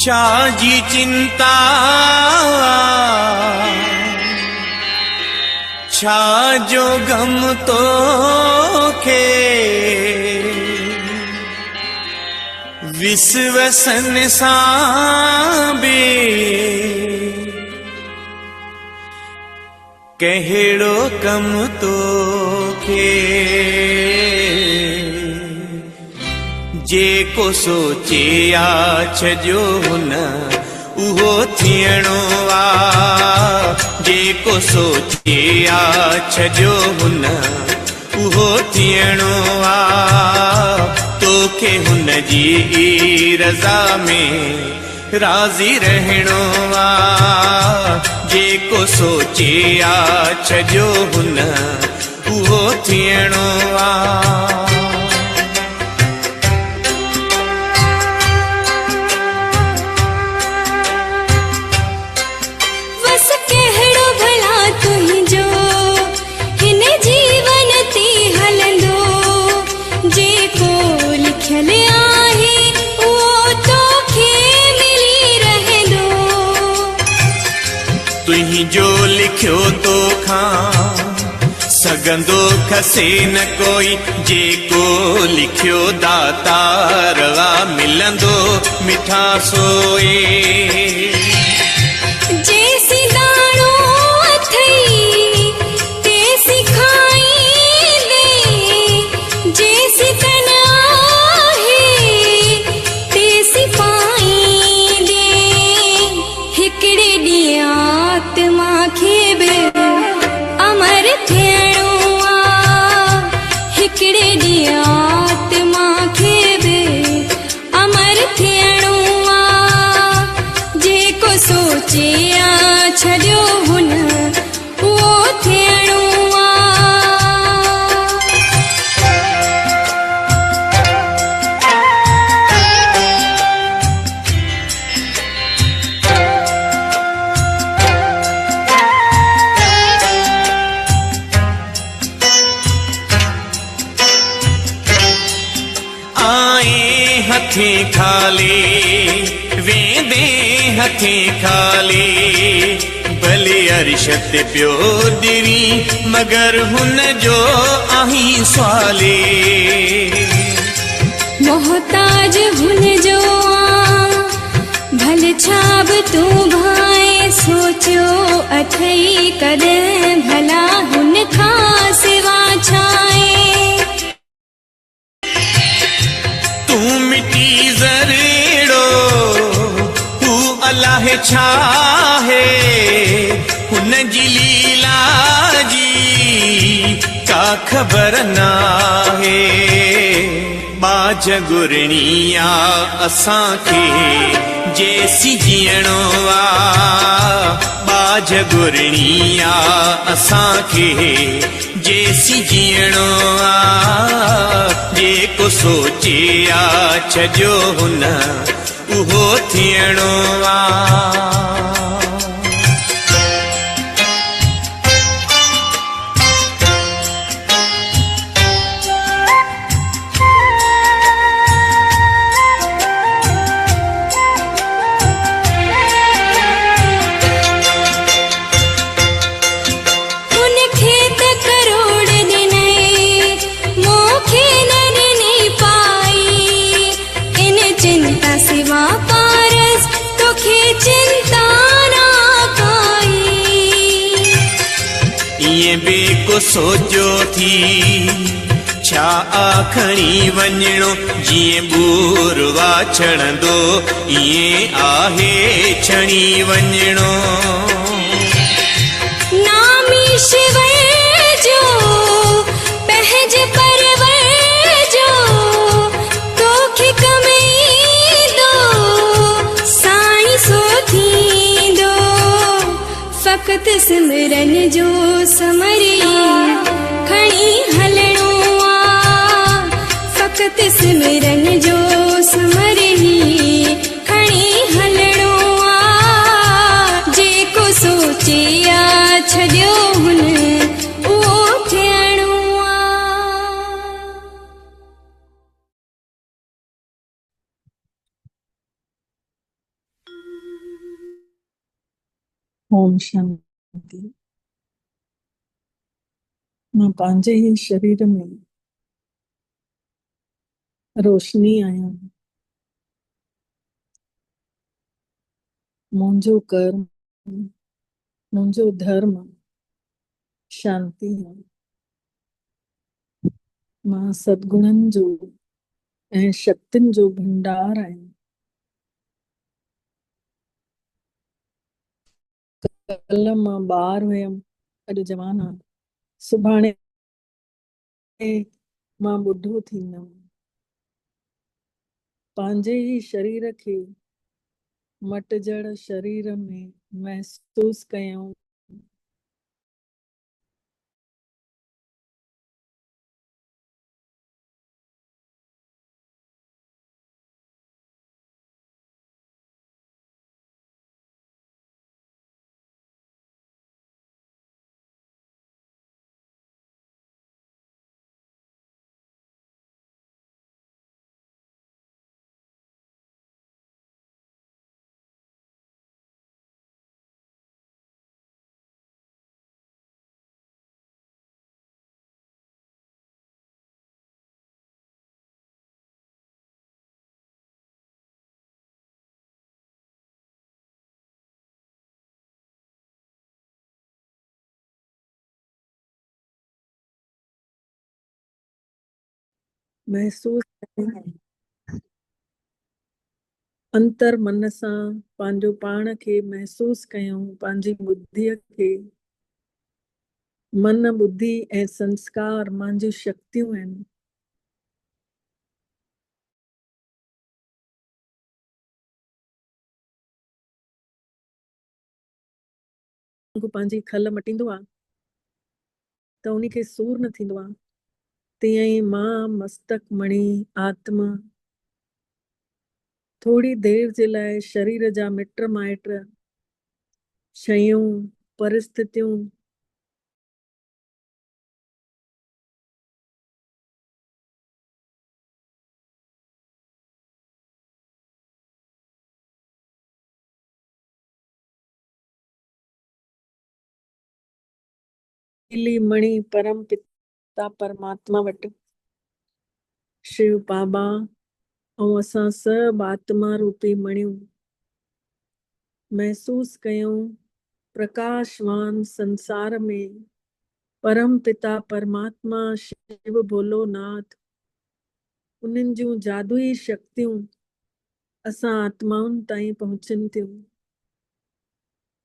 छाजी चिंता छाजो गम तो खे विश्वसन साबे कहिड़ो कम तो खे जेको सोचे आ छजो हुन उहो थियणो आ। जेको सोचे आ छजो हुन उहो थियणो आ। तोखे हुन जी रज़ा में राज़ी रहणो आ। जेको सोचे आ छजो हुन उहो थियणो आ। जो लिखियो तो खां सगंदो खसे न कोई। जेको लिखियो दातार वा मिलंदो मिठा सोए। जैसी दाणो अथई तेसी खाई दे। जैसी तन आहे तेसी पाई दे। हिकड़े ॾींहुं आत्मा खे बि अमर थियणो आ। हिकड़े ॾींहुं आत्मा खे बि अमर थियणो आ। जेको सोचे आ छॾियो हुन उहो थियणो आ। हथें खाली वेंदे हथें खाली भले अरिशत पियो दिरी मगर हुन जो आहीं स्वाले। मोहताज हुन जो आ भले छाब तू भाए। सोचियो अथई कॾहिं भला हुन खां सिवा छाए। मिटी ज़रेड़ो तू अल्लाह छाहे। हुन जी लीला जी का ख़बर नाहे। बाज गुरनिया असांखे जेसी जीअणो आ। बाज गुरनिया असांखे जेसी जीअणो आ। जेको सोचे आ छजो हुन उहो थियणो आ। बेको सोचो थी छा आखणी वञणो। जीअं बूरवा छणंदो ईअं आहे छणी वञणो। नामी शिव जो पंहिंजे परवर जो तोखे कमईंदो साईं सो थींदो। फ़क़ति सिमरन जो समरी खणी हलणो आ। फ़क़ति सिमरन जो समरी खणी हलणो आ। जेको सोचे आ छॾियो हुन ओम शांति। मां पंहिंजे ई शरीर में रोशनी आहियां। मुंहिंजो कर्म, मुंहिंजो धर्म शांति आहे। मां सद्गुणनि जो ऐं शक्तियुनि जो भंडार आहियां। कल्ह मां ॿार हुयमि, अॼु जवान आहियां। सुभाणे मां ॿुढो थींदमि। पंहिंजे ई शरीर खे मटिजड़ शरीर में महसूस कयूं। महसूस कयूं। अंतर मन सां पंहिंजो पाण खे महसूस कयूं। पंहिंजी बुद्धीअ खे, मन बुद्धि ऐं संस्कार मुंहिंजी शक्तियूं आहिनि। पंहिंजी खल मटींदो आहे त उन खे सूर न थींदो आहे। तीअं ई मां मस्तक मणि आत्मा थोड़ी देर जे लाइ शरीर जा मिट माइट, शयूं, परिस्थितियूं नीली मणि परम पिता परमात्मा वटि शिव बाबा ऐं असां सभु आत्मा रूपी मणियूं महसूस कयूं। प्रकाशवान संसार में परम पिता परमात्मा शिव भोलोनाथ उन्हनि जूं जादुई शक्तियूं असां आत्माउनि ताईं पहुचनि थियूं।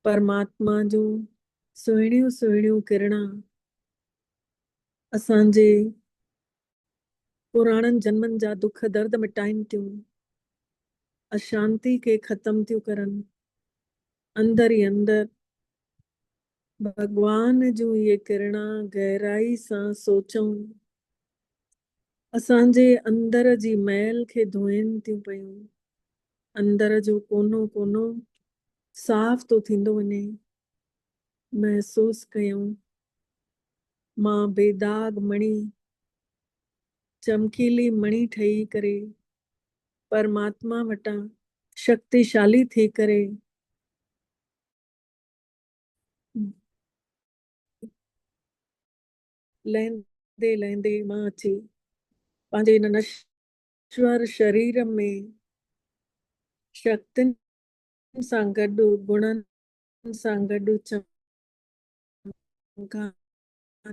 परमात्मा जूं सुहिणियूं सुहिणियूं किरणां असांजे पुराणनि जन्मनि जा दुख दर्द मिटाइनि थियूं। अशांति खे ख़त्म थियूं करनि। अंदर ई अंदर भगवान जूं इहे किरणां गहराई सां सोचूं। असांजे अंदर जी मैल खे धोइनि थियूं पयूं। अंदर जो कोनो कोनो साफ़ तो थींदो वञे। महसूस कयूं मां बेदाग मणि, चमकीली मणि ठही करे परमात्मा वटां शक्तिशाली थी करे लहंदे लहंदे मां अची पंहिंजे हिन नश्वर शरीर में शक्तियुनि सां गॾु गुणनि सां गॾु चमकां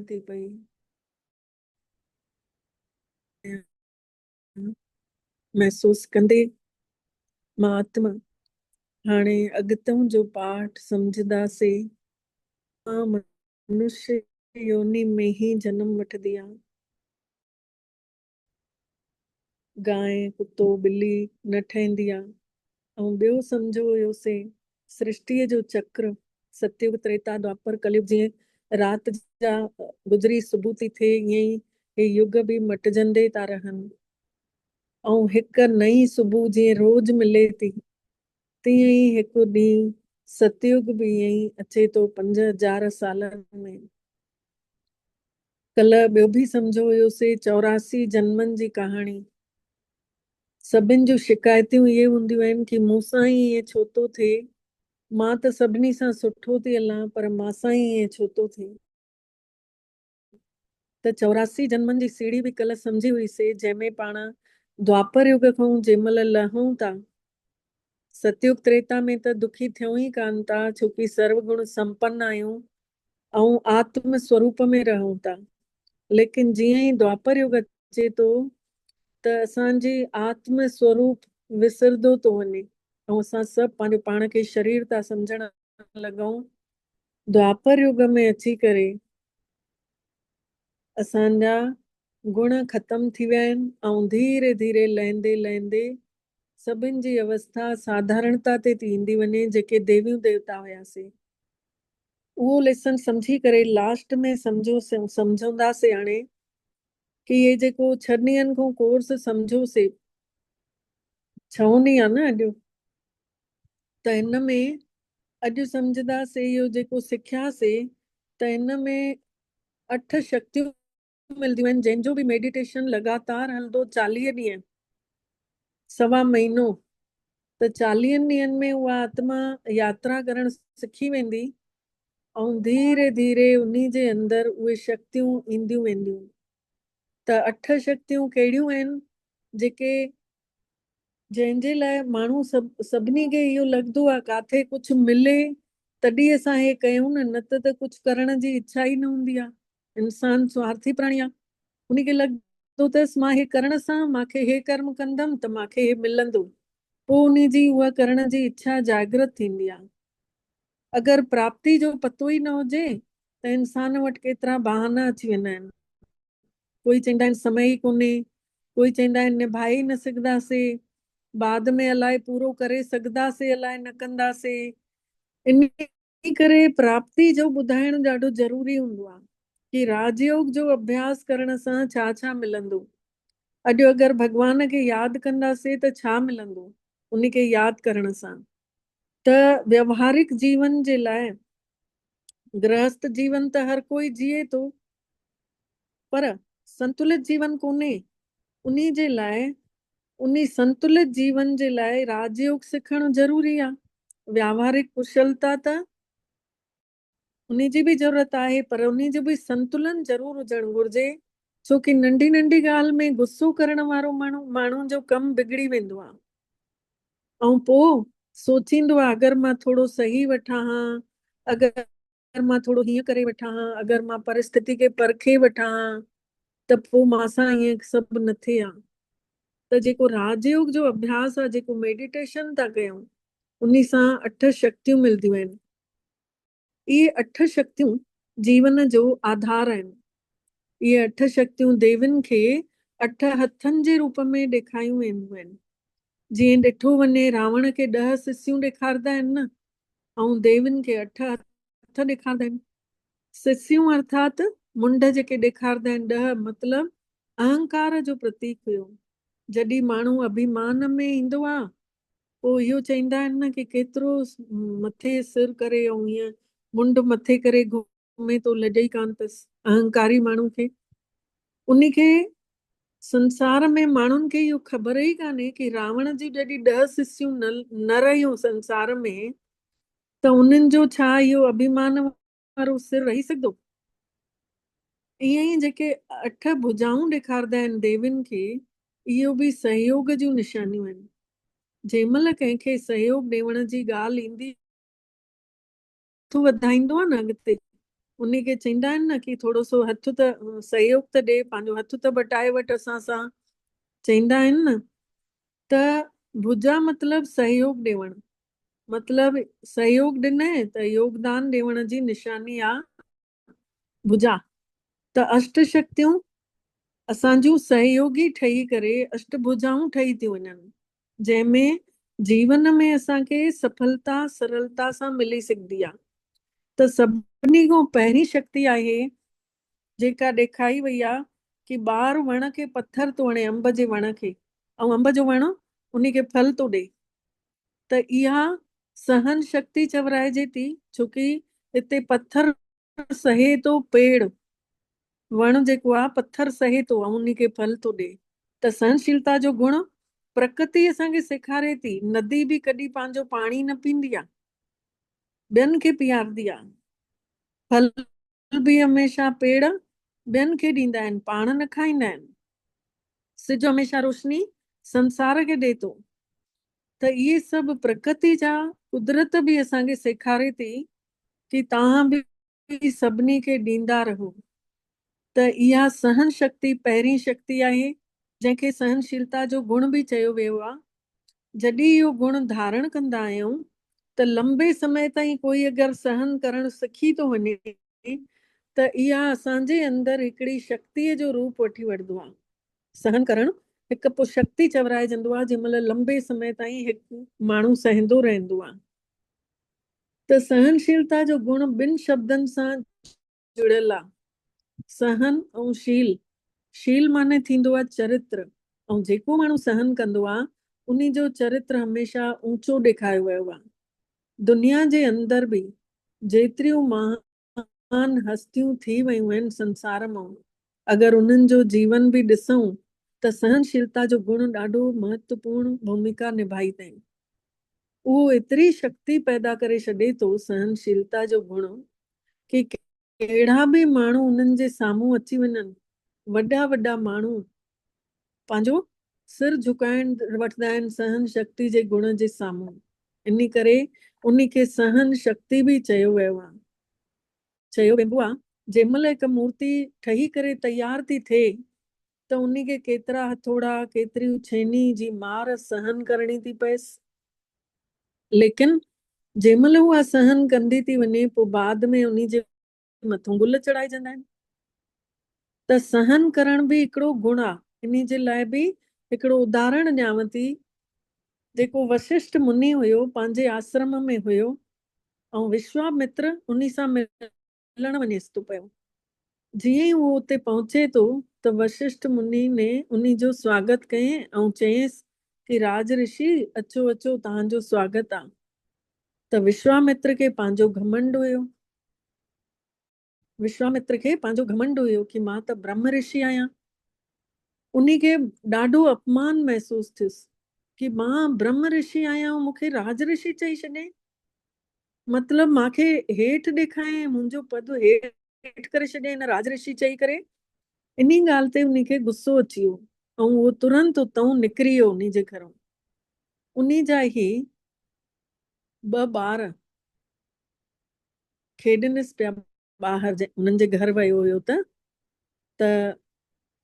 थी पई। महसूस कंदे मां आत्मा हाणे अॻितों जो पाठ सम्झंदासीं। मां मनुष्य योनि में ही जन्म वठंदी आहियां। गांइ कुतो ॿिली न ठहींदी आहे। ऐं ॿियो सम्झो हुयोसीं सृष्टिअ जो चक्र सतयुग त्रेता द्वापर कलयुग जीअं राति जा गुज़री सुबुह थी थिए ईअं ई हे युग बि मटिजंदे था रहनि। ऐं हिकु नई सुबुह जीअं रोज़ मिले थी तीअं ई हिकु ॾींहुं सतयुग बि ईअं ई अचे थो 5000 सालनि में। कल्ह ॿियो बि सम्झो हुयोसीं 84 जन्मनि जी कहाणी। सभिनि जूं शिकायतूं इहे हूंदियूं आहिनि कि मूंसां ई ईअं छो थो थिए। मां त सभिनी सां सुठो थी हलां पर मासां ई ईअं छो थो थिए। त 84 जन्मनि जी सीढ़ी बि कल्ह सम्झी हुईसीं, जंहिंमें पाण द्वापर युग खां जंहिंमहिल लहूं था, सतयुग त्रेता में त दुखी थियूं ई कान था, छोकी सर्वगुण संपन्न आहियूं ऐं आत्म स्वरूप में रहूं था। लेकिन जीअं ई द्वापर युग अचे थो त असांजी आत्म स्वरूप विसरंदो थो वञे ऐं असां सभु पंहिंजो पाण खे शरीर था सम्झण लॻूं। द्वापर युग में अची करे असांजा गुण ख़तम थी विया आहिनि ऐं धीरे धीरे लहंदे लहंदे सभिनि जी अवस्था साधारणता ते थी ईंदी वञे, जेके देवियूं देवता हुयासीं। उहो लेसन सम्झी करे लास्ट में सम्झंदासीं हाणे कि ये जेको 6 ॾींहंनि खां कोर्स सम्झोसीं, 6 ॾींहं आहे न अॼु, त हिन में अॼु सम्झंदासीं इहो जेको सिखियासीं त हिन में 8 शक्तियूं मिलंदियूं आहिनि, जंहिंजो बि मेडिटेशन लगातार हलंदो 40 ॾींहं, सवा महीनो, त 40 ॾींहंनि में उहा आत्मा यात्रा करणु सिखी वेंदी ऐं धीरे धीरे उन्ही जे अंदरि उहे शक्तियूं ईंदियूं वेंदियूं। त 8 शक्तियूं कहिड़ियूं आहिनि, जेके जंहिंजे लाइ माण्हू सभिनी खे इहो लॻंदो आहे काथे कुझु मिले तॾहिं असां हे कयूं, न त कुझु करण जी इच्छा ई न हूंदी आहे। इंसान स्वार्थी प्राणी आहे, उनखे लॻंदो अथसि मां हे करण सां मूंखे हे कर्म कंदमि त मूंखे हे मिलंदो, पोइ उन जी उहा करण जी इच्छा जागृत थींदी आहे। अगरि प्राप्ति जो पतो ई न हुजे त इंसान वटि केतिरा बहाना अची वेंदा आहिनि। कोई चवंदा आहिनि समय ई कोन्हे, कोई चवंदा आहिनि निभाए ई न सघंदासीं, बाद में अलाए पूरो करे सघंदासीं अलाए न कंदासीं। इन करे प्राप्ति जो ॿुधाइण ॾाढो ज़रूरी हूंदो आहे कि राजयोग जो अभ्यास करण सां छा छा मिलंदो। अॼु अगरि भॻवान खे यादि कंदासीं त छा मिलंदो उनखे यादि करण सां। त व्यवहारिक जीवन जे लाइ गृहस्थ जीवन त हर कोई जिए थो, पर संतुलित जीवन कोन्हे। उन्ही जे लाइ उन्ही संतुलित जीवन जे लाइ राजयोग सिखणु ज़रूरी आहे। व्यावहारिक कुशलता त उन्ही जी बि ज़रूरत आहे, पर उन्ही जो बि संतुलन ज़रूर हुजणु घुर्जे, छोकी नंढी नंढी ॻाल्हि में गुस्सो करण वारो माण्हू जो कमु बिगड़ी वेंदो आहे ऐं पोइ सोचींदो आहे अगरि मां थोरो सही वठां हा, अगरि मां थोरो हीअं करे वठां हा, अगरि मां परिस्थिति खे परखे वठां हा, त पोइ मासां ईअं सभु न थिए हा। त जेको राजयोग जो अभ्यास आहे, जेको मेडिटेशन था कयूं, उन्ही सां 8 शक्तियूं मिलदियूं आहिनि। इहे 8 शक्तियूं जीवन जो आधार आहिनि। इहे 8 शक्तियूं देवियुनि खे 8 हथनि जे रूप में ॾेखारियूं वेंदियूं आहिनि। जीअं ॾिठो वञे रावण खे 10 सिसियूं ॾेखारंदा आहिनि न, ऐं देवियुनि खे 8 हथ ॾेखारंदा आहिनि। सिसियूं अर्थात मुंड जेके ॾेखारंदा आहिनि 10, मतिलबु अहंकार जो प्रतीक हुयो। जॾहिं माण्हू अभिमान में ईंदो आहे पोइ इहो चवंदा आहिनि न कि केतिरो मथे सिर करे ऐं हीअं मुंड मथे करे घुमे थो, लॼे ई कान अथसि अहंकारी माण्हू खे। उनखे संसार में माण्हुनि खे इहो ख़बर ई कान्हे कि रावण जी जॾहिं 10 सिसियूं न रहियूं संसार में, त उन्हनि जो छा इहो अभिमान वारो सिर रही सघंदो। ईअं ई जेके 8 भुजाऊं ॾेखारंदा आहिनि देवियुनि खे, इहो बि सहयोग जूं निशानियूं आहिनि। जंहिं महिल कंहिंखे सहयोग ॾियण जी ॻाल्हि ईंदी, हथ वधाईंदो आहे न अॻिते, उनखे चवंदा आहिनि न कि थोरो सो हथ त सहयोग त ॾे, पंहिंजो हथ त बटाए वठि असां सां, चवंदा आहिनि न। त भुजा मतिलबु सहयोग ॾियणु, मतिलबु सहयोग ॾिनई त योगदान ॾियण जी निशानी आहे भुजा। त 8 शक्तियूं असांजूं सहयोगी ठही करे अष्टभुजाऊं ठही थियूं वञनि, जंहिंमें जीवन में असांखे सफलता सरलता सां मिली सघंदी आहे। त सभिनी खां पहिरीं शक्ति आहे जेका ॾेखारी वई आहे कि ॿार वण खे पत्थर थो हणे, अंब जे वण खे, ऐं अंब जो वण उनखे फल थो ॾे। त इहा सहन शक्ति चवराइजे थी, छोकी हिते पत्थर सहे थो पेड़, वण जेको आहे पत्थर सहे थो ऐं उनखे फल थो ॾे। त सहनशीलता जो गुण प्रकृति असांखे सेखारे थी। नदी बि कॾहिं पंहिंजो पाणी न पींदी आहे, ॿियनि खे पीआरदी आहे। फल बि हमेशह पेड़ ॿियनि खे ॾींदा आहिनि, पाण न खाईंदा आहिनि। सिज हमेशह रोशनी संसार खे ॾिए थो। त इहे सभु प्रकृति जा, कुदरत बि असांखे सेखारे थी कि तव्हां बि सभिनी खे ॾींदा रहो। त इहा सहन शक्ति पहिरीं शक्ति आहे, जंहिंखे सहनशीलता जो गुण बि चयो वियो आहे। जॾहिं इहो गुण धारण कंदा आहियूं त लंबे समय ताईं कोई अगरि सहन करणु सिखी थो वञे त इहा असांजे अंदरि हिकिड़ी शक्तिअ जो रूप वठी वठंदो आहे। सहन करणु हिकु पोइ शक्ति चवराइजंदो आहे, जंहिं महिल लंबे समय ताईं हिकु माण्हू सहंदो रहंदो आहे। त सहनशीलता जो गुण ॿिनि शब्दनि सां जुड़ियल आहे, सहन ऐं शील। शील माने थींदो आहे चरित्र, ऐं जेको माण्हू सहन कंदो आहे उन जो चरित्र हमेशह ऊंचो ॾेखारियो वियो आहे। दुनिया जे अंदरि बि जेतिरियूं महान हस्तियूं थी वियूं आहिनि संसार मां, अगरि उन्हनि जो जीवन बि ॾिसूं त सहनशीलता जो गुण ॾाढो महत्वपूर्ण भूमिका निभाई अथई। उहो एतिरी शक्ति पैदा करे छॾे थो सहनशीलता जो गुण कि कहिड़ा बि माण्हू उन्हनि जे साम्हूं अची वञनि, वॾा वॾा माण्हू पंहिंजो सिर झुकाइण वठंदा आहिनि सहन शक्ति जे गुण जे साम्हूं। इन करे उन खे सहन शक्ति बि चयो वियो आहे। चयो वेंदो आहे जंहिं महिल हिकु मूर्ति ठही करे तयार थी थिए त उन खे केतिरा हथोड़ा, केतिरियूं छेनी जी मार सहन करणी थी पएसि। लेकिन जंहिं महिल उहा सहन कंदी थी वञे पोइ बाद में उन जे मथां गुल चढ़ाइजंदा आहिनि। त सहन करण बि हिकिड़ो गुण आहे। इन जे लाइ बि हिकिड़ो उदाहरण ॾियांव थी। जेको वशिष्ठ मुनि हुयो, पंहिंजे आश्रम में हुयो ऐं विश्वामित्र उन सां मिलण वञेसि थो पियो। जीअं ई उहो उते पहुचे थो त वशिष्ठ मुनि ने उन जो स्वागत कयईं ऐं चयईंसि कि राज ऋषि अचो अचो, तव्हांजो स्वागत आहे। त विश्वामित्र खे पंहिंजो घमंड हुयो। विश्वामित्र खे पंहिंजो घमंड हुयो कि मां त ब्रह्म ऋषि आहियां। उन खे ॾाढो अपमान महसूस थियुसि कि मां ब्रह्म ऋषि आहियां, मूंखे राज ऋषि चई छॾे, मतिलबु मूंखे हेठि ॾेखारे, मुंहिंजो पद हेठि करे छॾे हिन राज ऋषि चई करे। इन ॻाल्हि ते उन खे गुस्सो अची वियो ऐं उहो तुरंत उतां निकिरी वियो उन जे घरौं। उन जा ई 2 ॿार खेॾनिसि पिया ॿाहिरि, उन्हनि जे घर वियो हुयो त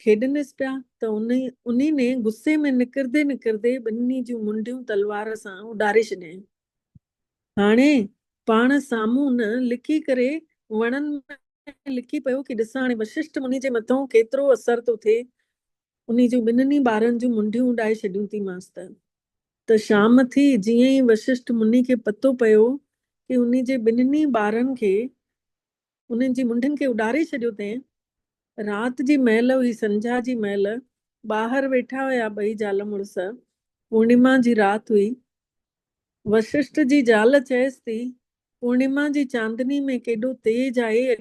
खेॾनिसि पिया त उन ने गुस्से में निकिरंदे निकिरंदे ॿिन्ही जूं मुंडियूं तलवार सां उॾारे छॾियईं। हाणे पाण साम्हूं न लिकी करे वणनि में लिकी पियो कि ॾिसां हाणे वशिष्ठ मुनि जे मथां केतिरो असर थो थिए। उन जूं ॿिन्ही ॿारनि जूं मुंडियूं उॾाए छॾियूं थी मांसि। त शाम थी, जीअं ई वशिष्ठ मुनि खे पतो पियो कि उन जे ॿिन्ही ॿारनि खे, उन्हनि जी मुंडियुनि खे उॾारे छॾियो अथईं, राति जी महिल हुई, संझा जी महिल, ॿाहिरि वेठा हुया 2 ज़ाल मुड़ुस, पूर्णिमा जी राति हुई। वशिष्ठ जी ज़ाल चएसि थी पूर्णिमा जी चांदनी में केॾो तेज आहे।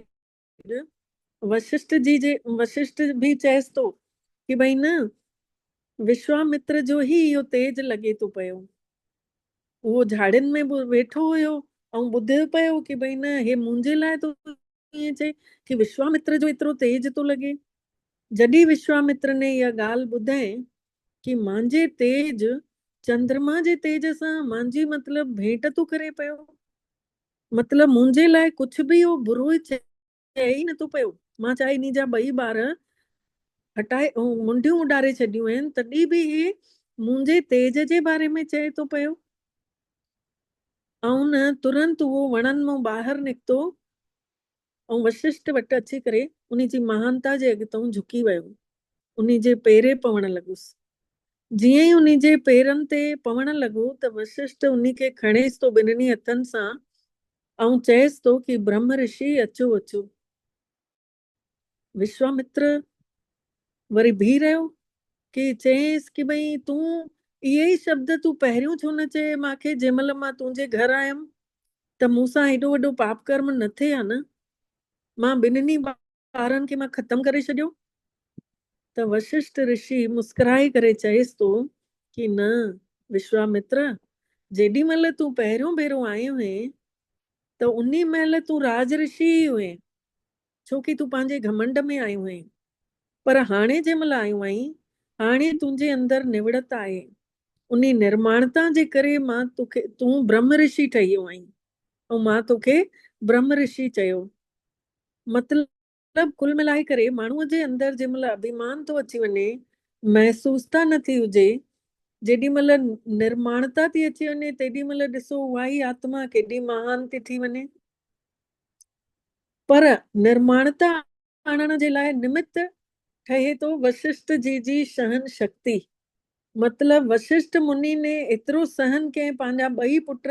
वशिष्ठ बि चएसि थो कि भई न, विश्वामित्र जो ही इहो तेज लॻे थो पियो। उहो झाड़ियुनि में वेठो हुयो ऐं ॿुधे पियो कि भई न, हे मुंहिंजे लाइ तो ईअं चए कि विश्वामित्र जो एतिरो तेज थो लॻे। जॾहिं विश्वामित्र ने इहा ॻाल्हि ॿुधाई कि मुंहिंजे तेज चंद्रमा जे तेज सां मुंहिंजी मतिलबु भेंट थो करे पियो, मतिलबु मुंहिंजे लाइ कुझु बि उहो बुरो चए ई नथो पियो। मां चाहे इन जा 2 ॿार हटाए ऐं मुंडियूं उॾारे छॾियूं आहिनि, तॾहिं बि हे मुंहिंजे तेज जे बारे में चए थो पियो। ऐं न तुरंत उहो वणनि मां ॿाहिरि निकितो ऐं वशिष्ठ वटि अची करे उन जी महानता जे अॻितां झुकी वियो, उन जे पेरे पवण लॻुसि। जीअं ई उन जे पेरनि ते पवण लॻो त वशिष्ठ उन खे खणेसि थो ॿिन्ही हथनि सां ऐं चएसि थो कि ब्रह्म ऋषि अचो अचो। विश्वामित्र वरी बीह रहियो कि चएसि कि भई तूं इहे ई शब्द तूं पहिरियों छो न चए मूंखे, जंहिं महिल मां तुंहिंजे घर आयमि त मूंसां हेॾो वॾो पाप कर्म न थिए हा न, मां ॿिन्ही ॿारनि खे मां ख़तमु करे छॾियो। त वशिष्ठ ऋषि मुस्कुराए करे चएसि थो कि न विश्वामित्र, जेॾी महिल तूं पहिरियों भेरो आयो हैं त त उन्ही महिल तूं राज ऋषि ई हुए, छोकी तूं पंहिंजे घमंड में आयो हुए। पर हाणे जंहिं महिल आयो आहीं, हाणे तुंहिंजे अंदरि निवड़त आहे। उन निर्माणता जे करे मां तूं ब्रह्म ऋषि ठही वियो आहीं, ऐं मां तोखे ब्रह्म ऋषि चयो। मतिलब कुल मिलाए करे माण्हूअ जे अंदरि जंहिं महिल अभिमान थो अची वञे, महसूसता नथी हुजे, जेॾी महिल निर्माणता थी अची वञे, तेॾी महिल ॾिसो उहा ई आत्मा केॾी महान थी वञे। पर निर्माणता आणण जे लाइ निमित्त ठहे थो वशिष्ठ जी सहन शक्ति। मतलब वशिष्ठ मुनि ने एतिरो सहन कयईं, पंहिंजा 2 पुट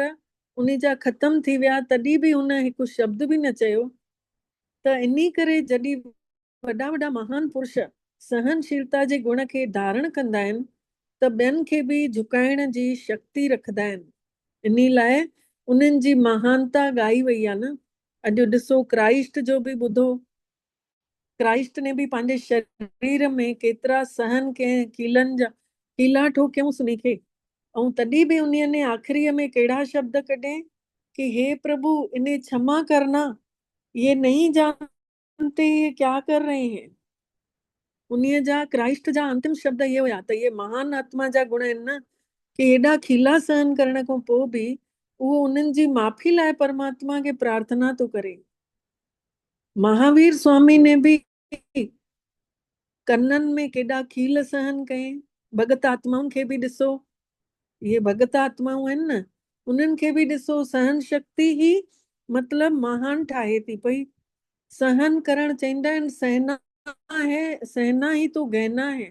उन जा ख़तम थी विया, तॾहिं बि हुन हिकु शब्द बि न चयो। त इन्ही करे जॾहिं वॾा वॾा महान पुरुष सहनशीलता जे गुण खे धारण कंदा आहिनि, त ॿियनि खे बि झुकाइण जी शक्ति रखंदा आहिनि। इन लाइ उन्हनि जी महानता ॻाई वई आहे न। अॼु ॾिसो क्राइस्ट जो बि ॿुधो, क्राइस्ट ने बि पंहिंजे शरीर में केतिरा सहन कयईं, कीला ठोकियऊंसि उन खे, ऐं तॾहिं बि उन ने आख़िरीअ में कहिड़ा शब्द कढे कि हे प्रभु इन्हें क्षमा करना, ये नहीं जानते ये क्या कर रहे हैं। उन्हीअ जा क्राइस्ट जा अंतिम शब्द ये हुया। त ये महान आत्मा जा गुण आहिनि न, कि एॾा खीला सहन करण खां पोइ बि उहो उन्हनि जी माफ़ी लाइ परमात्मा खे प्रार्थना थो करे। महावीर स्वामी ने बि कन्ननि में केॾा खील सहन कयईं। भगत आत्माउनि खे बि ॾिसो, ये भगत आत्माऊं आहिनि न, उन्हनि खे बि ॾिसो सहन शक्ति ही मतलब महान ठाहे थी पई। सहन करण चवंदा आहिनि सहना है, सहना ही तो गहना है।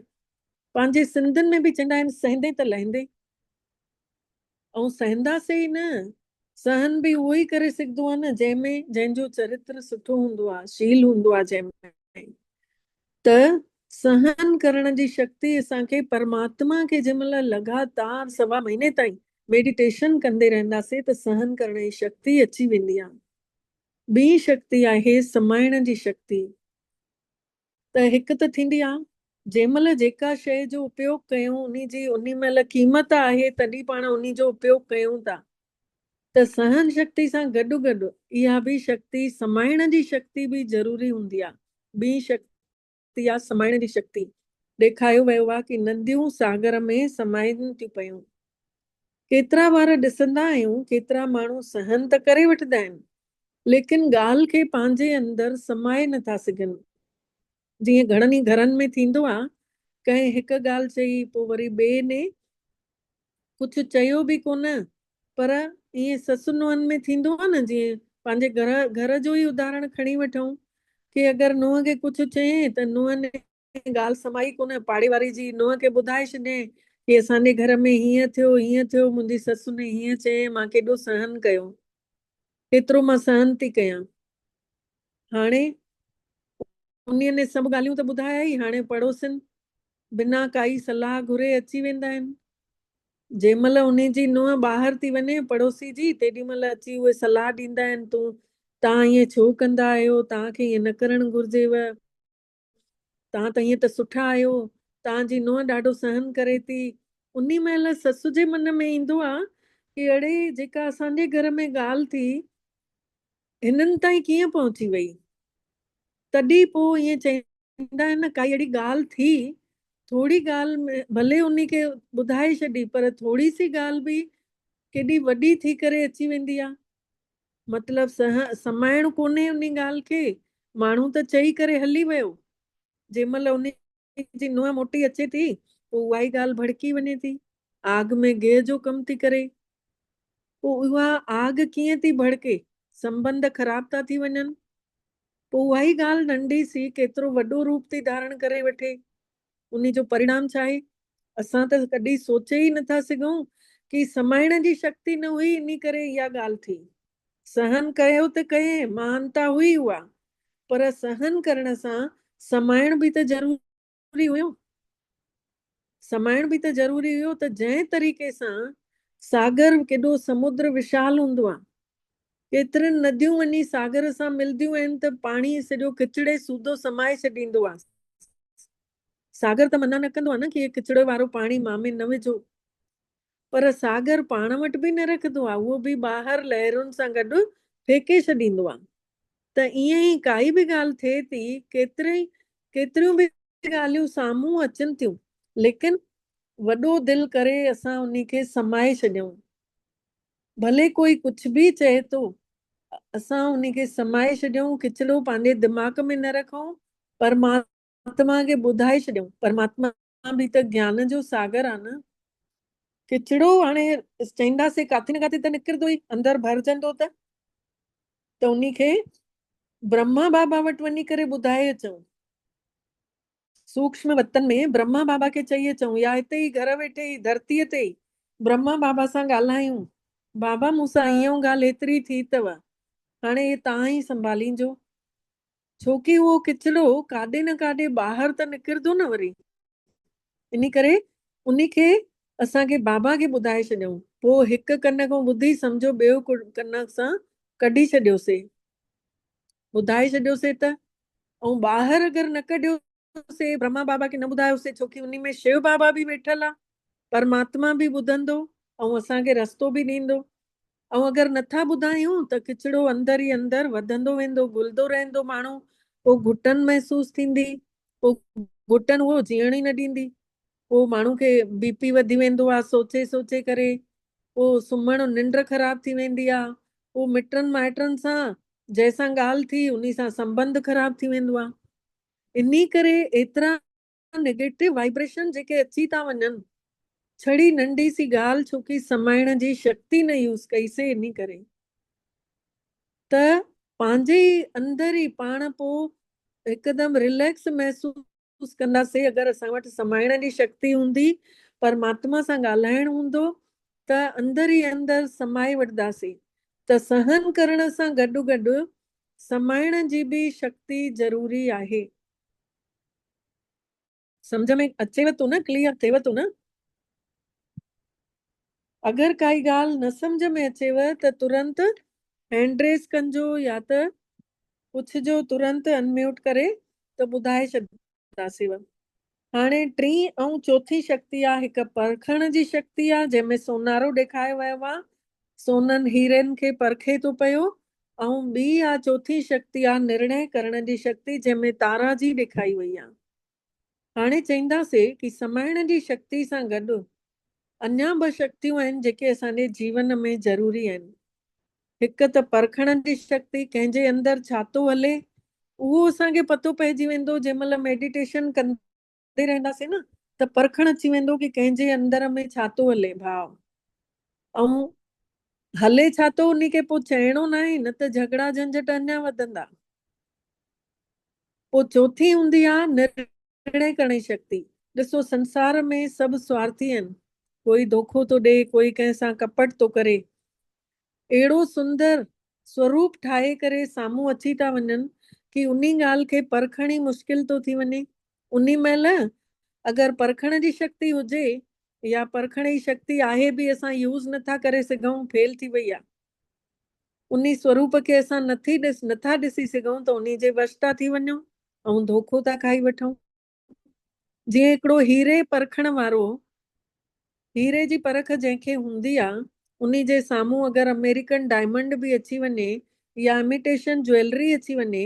पंहिंजे सिंधियुनि में बि चवंदा आहिनि सहंदे त लहंदे। ऐं सहंदासीं ई न, सहन बि उहो ई करे सघंदो आहे न जंहिंजो चरित्र सुठो हूंदो आहे, शील हूंदो आहे जंहिंमें। त सहन करण जी शक्ति असांखे परमात्मा खे जंहिं महिल लगातार 1.25 महीने ताईं मेडिटेशन कंदे रहंदासीं त सहन करण जी शक्ति अची वेंदी आहे। ॿी शक्ति आहे समाइण जी शक्ति। त हिकु त थींदी आहे जंहिं महिल जेका शइ जो उपयोग कयूं उन महिल क़ीमत आहे, तॾहिं पाण उन जो उपयोग कयूं था। त सहन शक्ति सां गॾु गॾु इहा बि शक्ति, समाइण जी शक्ति बि ज़रूरी हूंदी आहे। ॿी शक्ति आहे समाइण जी शक्ति। ॾेखारियो वियो आहे कि नदियूं सागर में समाइनि थियूं पयूं। केतिरा बार ॾिसंदा आहियूं केतिरा माण्हू सहन त करे वठंदा आहिनि, लेकिन ॻाल्हि खे पंहिंजे अंदरि समाए नथा सघनि। जीअं घणनि ई घरनि में थींदो आहे, कंहिं हिकु ॻाल्हि चई पोइ वरी ॿिए ने कुझु चयो बि कोन, पर ईअं ससु नुंहंनि में थींदो आहे न। जीअं पंहिंजे घर जो ई उदाहरण खणी वठूं कि अगरि नुंहं खे कुझु चई त नुंहं ने ॻाल्हि समाई कोन, पाड़े वारी जी नुंहं खे ॿुधाए छॾे कि असांजे घर में हीअं थियो, मुंहिंजी ससु ने हीअं चई, मां केॾो सहन कयो, केतिरो मां सहन थी कयां। हाणे उन्हीअ ने सभु ॻाल्हियूं त ॿुधाया ई, हाणे पड़ोसिन बिना काई सलाह घुरे अची वेंदा आहिनि। जंहिं महिल उन जी नुंहं ॿाहिरि थी वञे पड़ोसी जी, तेॾी महिल अची उहे सलाह ॾींदा आहिनि, तव्हां ईअं छो कंदा आहियो, तव्हांखे ईअं न करणु घुर्जेव, तव्हां त ईअं त सुठा आहियो, तव्हांजी नुंहं ॾाढो सहन करे थी। उन महिल ससु जे मन में ईंदो आहे कि अड़े जेका असांजे घर में ॻाल्हि थी हिननि ताईं कीअं पहुची वई। तॾहिं पोइ ईअं चवंदा आहिनि न, काई अहिड़ी ॻाल्हि थी, थोरी ॻाल्हि में भले उन खे ॿुधाए छॾी, पर थोरी सी ॻाल्हि बि केॾी वॾी थी करे अची वेंदी आहे। मतलब समाइण कोन्हे उन ॻाल्हि खे, माण्हू त चई करे हली वियो, जंहिं महिल उन जी नुंहं मोटी अचे थी पोइ उहा ई ॻाल्हि भड़की वञे थी, आग में गेह जो कमु थी करे। पोइ उहा आग कीअं थी भड़के, संबंध ख़राब था थी वञनि। पोइ उहा ई ॻाल्हि नंढी सी केतिरो वॾो रूप थी धारण करे वठे। उन जो परिणाम छा आहे, असां त कॾहिं सोचे ई नथा सघूं कि समाइण जी शक्ति न हुई, इन करे इहा ॻाल्हि थी। सहन कयो त कयईं, महानता हुई उहा, पर सहन करण सां समाइण बि त ज़रूरी हुयो। समाइण बि त ज़रूरी हुयो। त जंहिं तरीक़े सां सागर केॾो समुद्र विशाल हूंदो आहे, केतिरनि नदियूं वञी सागर सां मिलदियूं आहिनि त पाणी सॼो किचिड़े सूधो समाए छॾींदो आहे। सागर त मना न कंदो आहे न कि किचिड़े वारो पाणी मां में न विझो, पर सागर पाण वटि बि न रखंदो आहे, उहो बि ॿाहिरि लहरुनि सां गॾु फेके छॾींदो आहे। त ईअं ई काई बि ॻाल्हि थिए थी, केतिरियूं बि ॻाल्हियूं साम्हूं अचनि थियूं, लेकिन वॾो दिलि करे असां उन खे समाए छॾियूं। भले कोई कुझु बि चए थो, असां उन खे समाए छॾियूं, किचिरो पंहिंजे दिमाग़ में न रखूं, परमात्मा खे ॿुधाए छॾियूं। परमात्मा बि त ज्ञान जो सागर आहे न। किचिरो हाणे चईंदासीं काथे न काथे त निकिरंदो ई, अंदरि भरजंदो त उन खे ब्रह्मा बाबा वटि वञी करे ॿुधाए अचूं। सूक्ष्म वतन में ब्रह्मा बाबा खे चई अचूं, या हिते ई घर वेठे ई धरतीअ ते ई ब्रह्मा बाबा सां ॻाल्हायूं, बाबा मूंसां ईअं ॻाल्हि एतिरी थी अथव, हाणे हे तव्हां ई संभालीजो। छोकी उहो किचिरो काॾे न काॾे ॿाहिरि त निकिरंदो न वरी। इन करे उन खे असांखे बाबा खे ॿुधाए छॾियूं। पोइ हिकु कन खां ॿुधी सम्झो ॿियो कन सां कढी छॾियोसीं, ॿुधाए छॾियोसीं त। ऐं ॿाहिरि अगरि न कढियोसीं, ब्रह्मा बाबा खे न ॿुधायोसीं, छोकी उन में शिव बाबा बि वेठल आहे, परमात्मा बि ॿुधंदो ऐं असांखे रस्तो बि ॾींदो। ऐं अगरि नथा ॿुधायूं त किचिरो अंदरि ई अंदरि वधंदो वेंदो, घुलंदो रहंदो माण्हू। पोइ घुटन महसूस थींदी, पोइ घुटन उहो जीअण ई न ॾींदी, पोइ माण्हू खे बीपी वधी वेंदो आहे सोचे सोचे करे, पोइ सुम्हण निंड ख़राब थी वेंदी आहे, पोइ मिटनि माइटनि सां जंहिंसां ॻाल्हि थी उन सां संबंध ख़राब थी वेंदो आहे। इन करे एतिरा नेगेटिव वाइब्रेशन जेके अची था वञनि, छड़ी नंढी सी ॻाल्हि, छोकी समाइण जी शक्ति न यूज़ कईसीं। इन करे त पंहिंजे अंदरि ई पाण पोइ हिकदमि रिलैक्स महसूस कंदासीं। अगरि असां वटि समाइण जी शक्ति हूंदी, परमात्मा सां ॻाल्हाइण हूंदो, त अंदरि ई अंदरि समाए वठंदासीं। त सहन करण सां गॾु गॾु समाइण जी बि शक्ति ज़रूरी आहे। सम्झ में अचेव थो न? क्लियर थिएव थो न? अगरि काई ॻाल्हि न सम्झ में अचेव त तुरंत हैंड रेस कजो, या त पुछजो, तुरंत अनम्यूट करे त ॿुधाए छॾींदासीं। हाणे टी ऐं चौथी शक्ति आहे, हिकु परखण जी शक्ति आहे, जंहिंमें सोनारो ॾेखारियो वियो आहे, सोननि हीरनि खे परखे थो पियो। ऐं ॿी आहे चौथी शक्ति आहे निर्णय करण जी शक्ति, जंहिंमें तारा जी ॾेखारी वई आहे। हाणे चईंदासीं कि समाइण जी शक्ति सां गॾु अञा ॿ शक्तियूं आहिनि जेके असांजे जीवन में ज़रूरी आहिनि। हिकु त परखण जी शक्ति, कंहिंजे अंदरि छा थो हले उहो असांखे पतो पइजी वेंदो। जंहिं महिल मेडिटेशन कंदे रहंदासीं न, त परखण अची वेंदो कि कंहिंजे अंदर में छा थो हले भाव, ऐं हले छा थो उन खे पोइ चइणो न आहे, न त झगड़ा झंझट अञा वधंदा। पोइ चौथी हूंदी आहे निर्णय करण जी शक्ति। ॾिसो, संसार में सभु स्वार्थी आहिनि, कोई धोखो थो ॾे, कोई कंहिंसां कपट थो करे, अहिड़ो सुंदर स्वरूप ठाहे करे साम्हूं अची था वञनि कि उन ॻाल्हि खे परखण ई मुश्किल थो थी वञे। उन महिल अगरि परखण जी शक्ति हुजे, या परखण जी शक्ति आहे बि असां यूज़ नथा करे सघूं, फेल थी वई आहे, उन स्वरूप खे असां नथा ॾिसी सघूं, त उन जे वश था थी वञूं ऐं धोखो था खाई वठूं। जीअं हिकिड़ो हीरे परखण वारो, हीरे जी परख जंहिंखे हूंदी आहे, उन जे साम्हूं अगरि अमेरिकन डायमंड बि अची वञे या इमिटेशन ज्वेलरी अची वञे,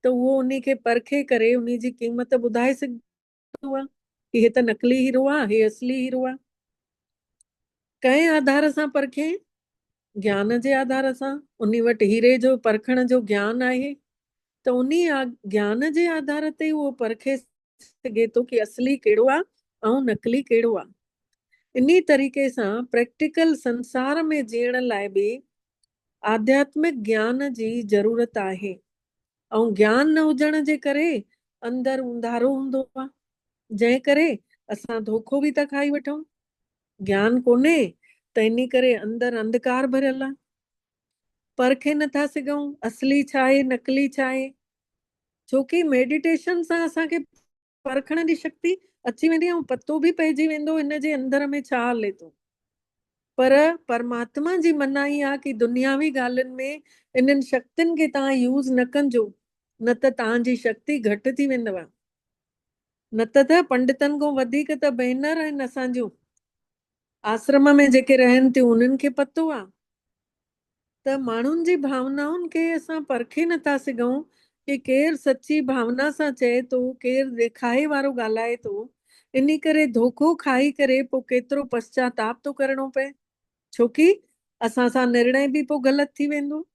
त उहो उन खे परखे करे उन जी क़ीमत ॿुधाए सघंदो आहे कि हे त नकली हीरो आहे, हे असली हीरो आहे। कंहिं आधार सां परखे? ज्ञान जे आधार सां। उन वटि हीरे जो परखण जो ज्ञान आहे, त उन ज्ञान जे आधार ते उहो परखे सघे थो कि असली कहिड़ो आहे ऐं नकली कहिड़ो आहे। इन तरीक़े सां प्रैक्टिकल संसार में जीअण लाइ बि आध्यात्मिक ज्ञान जी ज़रूरत आहे। ऐं ज्ञान न हुजण जे करे अंदरि उंधारो हूंदो आहे, जंहिं करे असां धोखो बि था खाई वठूं। ज्ञान कोन्हे त इन करे अंदरि अंधकार भरियल आहे, परखे नथा सघूं असली छा आहे नकली छा आहे। छोकी मेडिटेशन सां असांखे परखण जी शक्ति अची वेंदी ऐं पतो बि पइजी वेंदो हिन जे अंदर में छा हले थो। पर परमात्मा जी मनाही आहे कि दुनियावी ॻाल्हियुनि में इन्हनि शक्तियुनि खे तव्हां यूज़ न कजो, न त तव्हांजी शक्ति घटि थी वेंदव। न त पंडितनि खां वधीक त भेनर आहिनि असांजूं, आश्रम में जेके रहनि थियूं उन्हनि खे पतो आहे त माण्हुनि जी भावनाउनि खे असां परखे नथा सघूं कि केरु सची भावना सां चए थो, केरु ॾेखाए वारो ॻाल्हाए थो। इन करे धोखो खाई करे पोइ केतिरो पश्चाताप थो करणो पए, छोकी असां सां निर्णय बि पोइ ग़लति थी वेंदो।